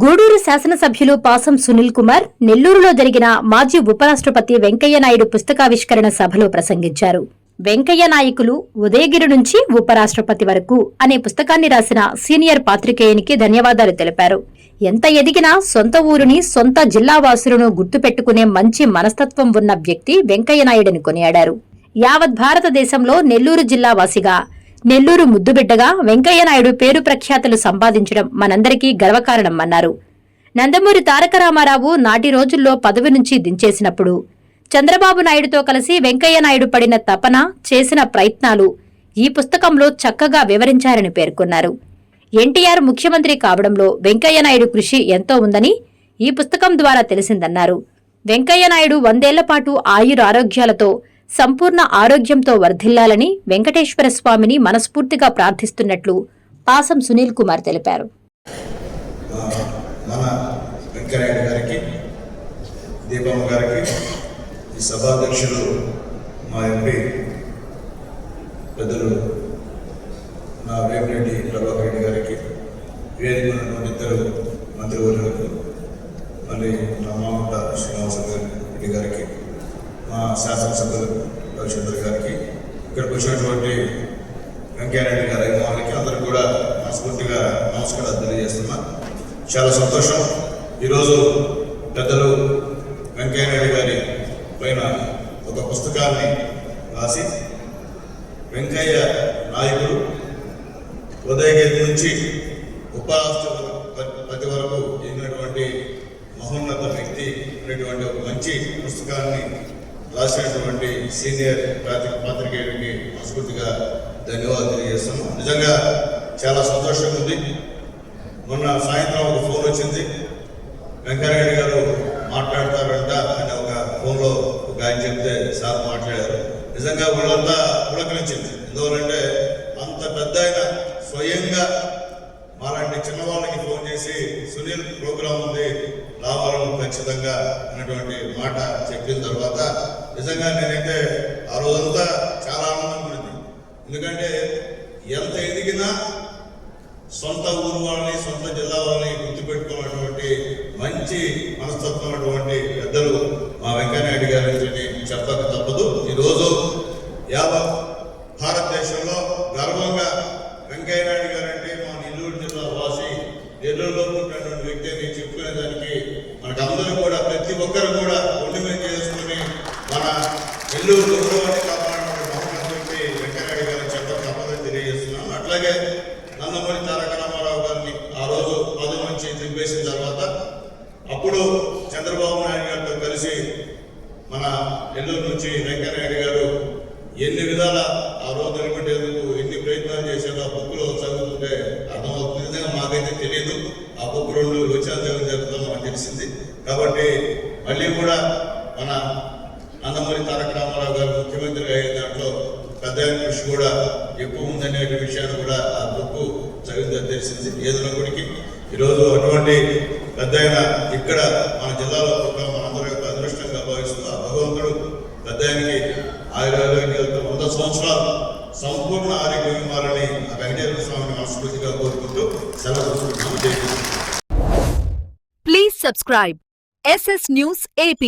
గూడూరు శాసనసభ్యులు పాసం సునీల్ కుమార్ నెల్లూరులో జరిగిన మాజీ ఉపరాష్ట్రపతి వెంకయ్య నాయుడు పుస్తకావిష్కరణ సభలో ప్రసంగించారు. వెంకయ్య నాయకులు ఉదయగిరి నుంచి ఉపరాష్ట్రపతి వరకు అనే పుస్తకాన్ని రాసిన సీనియర్ పాత్రికేయునికి ధన్యవాదాలు తెలిపారు. ఎంత ఎదిగినా సొంత ఊరుని, సొంత జిల్లా వాసులను గుర్తుపెట్టుకునే మంచి మనస్తత్వం ఉన్న వ్యక్తి వెంకయ్య నాయుడని కొనియాడారు. యావత్ భారతదేశంలో నెల్లూరు జిల్లా వాసిగా, నెల్లూరు ముద్దుబిడ్డగా వెంకయ్య నాయుడు పేరు ప్రఖ్యాతులు సంపాదించడం మనందరికీ గర్వకారణమన్నారు. నందమూరి తారక రామారావు నాటి రోజుల్లో పదవి నుంచి దించేసినప్పుడు చంద్రబాబు నాయుడుతో కలిసి వెంకయ్య నాయుడు పడిన తపన, చేసిన ప్రయత్నాలు ఈ పుస్తకంలో చక్కగా వివరించారని పేర్కొన్నారు. ఎన్టీఆర్ ముఖ్యమంత్రి కావడంలో వెంకయ్య నాయుడు కృషి ఎంతో ఉందని ఈ పుస్తకం ద్వారా తెలిసిందన్నారు. వెంకయ్య నాయుడు 100 ఏళ్ల పాటు ఆయురారోగ్యాలతో, సంపూర్ణ ఆరోగ్యంతో వర్ధిల్లాలని వెంకటేశ్వర స్వామిని మనస్ఫూర్తిగా ప్రార్థిస్తున్నట్లు పాసం సునీల్ కుమార్ తెలిపారు. మన వెంకయ్య గారికి, దీపమ్మ గారికి, ఈ సభాధ్యక్షులు మా ఎంపీ పెద్దలు నా వేమిరెడ్డి ప్రభాకర్ రెడ్డి గారికి, వేదిక ఉన్నటువంటి ఇద్దరు మంత్రివర్యులకు, మళ్ళీ నా మామూట శ్రీనివాస రెడ్డి గారికి, మా శాసనసభ్యులు రవిచంద్ర గారికి, ఇక్కడికి వచ్చినటువంటి వెంకయ్యనాయుడు గారి అభిమానులకి అందరూ కూడా మనస్ఫూర్తిగా నమస్కారాలు తెలియజేస్తున్నా. చాలా సంతోషం. ఈరోజు పెద్దలు వెంకయ్యనాయుడు గారి పైన ఒక పుస్తకాన్ని రాసి, వెంకయ్య నాయకుడు ఉదయగిరి నుంచి ఉపరాష్ట్రపతి వరకు ఎదిగినటువంటి మహోన్నత వ్యక్తి అనేటువంటి ఒక మంచి పుస్తకాన్ని రాసినటువంటి సీనియర్ పాత్రికేయుడికి మనస్ఫూర్తిగా ధన్యవాదాలు తెలియజేస్తాము. నిజంగా చాలా సంతోషంగా ఉంది. మొన్న సాయంత్రం ఒక ఫోన్ వచ్చింది, వెంకయ్యనాయుడు గారు మాట్లాడతారంట అని ఒక ఫోన్లో ఒక ఆయన చెప్తే సార్ మాట్లాడారు. నిజంగా వాళ్ళంతా పులకరించింది. ఎందువల్లంటే అంత పెద్ద ఆయన స్వయంగా మాలాంటి చిన్నవాళ్ళకి ఫోన్ చేసి సునీల్ ప్రోగ్రాం ఉంది రావాలని ఖచ్చితంగా అన్నటువంటి మాట చెప్పిన తర్వాత నిజంగా నేనైతే ఆ రోజంతా చాలా ఆనందం పడింది. ఎందుకంటే ఎంత ఎదిగినా సొంత ఊరు వాళ్ళని, సొంత జిల్లా వాళ్ళని గుర్తుపెట్టుకున్నటువంటి మంచి మనస్తత్వం అటువంటి పెద్దలు మా వెంకయ్యనాయుడు గారి చెప్పక తప్పదు. ఈరోజు యావత్ భారతదేశంలో గర్వంగా వెంకయ్యనాయుడు గారు అంటే మా నెల్లూరు జిల్లా వాసి, నెల్లూరులో ఉన్నటువంటి వ్యక్తి అని చెప్పుకునేదానికి మనకందరూ కూడా, ప్రతి ఒక్కరు కూడా ఒంటి మీద చేసుకుని మన నెల్లూరు గౌరవాన్ని కాపాడినటువంటి మహోన్నత వెంకయ్యనాయుడు గారిని చెప్పక తప్పదని తెలియజేస్తున్నాను. అట్లాగే నందమూరి తారక రామారావు గారిని ఆ రోజు పదవి నుంచి దింపేసిన తర్వాత అప్పుడు చంద్రబాబు నాయుడు గారితో కలిసి మన నెల్లూరు నుంచి వెంకయ్యనాయుడు గారు ఎన్ని విధాల ఆ రోజు నిలబెట్టేందుకు ఎన్ని ప్రయత్నాలు చేశారో ఆ బుక్లో చదువుతుంటే అర్థమవుతుంది. నిజంగా మాకైతే తెలియదు. ఆ బుక్ 2 వచ్చేంతగా జరుగుతాం మనకు తెలిసింది. కాబట్టి మళ్ళీ కూడా మన నందమూరి తారక రామారావు గారు ముఖ్యమంత్రిగా అయ్యే దాంట్లో పెద్ద కృషి కూడా ఎక్కువ ఉందనే విషయాన్ని కూడా ఆ బుక్ చదివిందని తెలిసింది. ఏదైనప్పటికీ ఈరోజు అటువంటి పెద్ద ఇక్కడ మన జిల్లాలో మనందరి యొక్క అదృష్టంగా భావిస్తూ ఆ భగవంతుడు పెద్ద ఆయనకి ఆయుర్వేదాలతో 100 సంవత్సరాలు సంపూర్ణ ఆరోగ్యం ఇవ్వాలని ఆ వెంకటేశ్వర స్వామిని మనస్ఫూర్తిగా కోరుకుంటూ సెలవు తీసుకుంటున్నాము. Please subscribe SS News AP.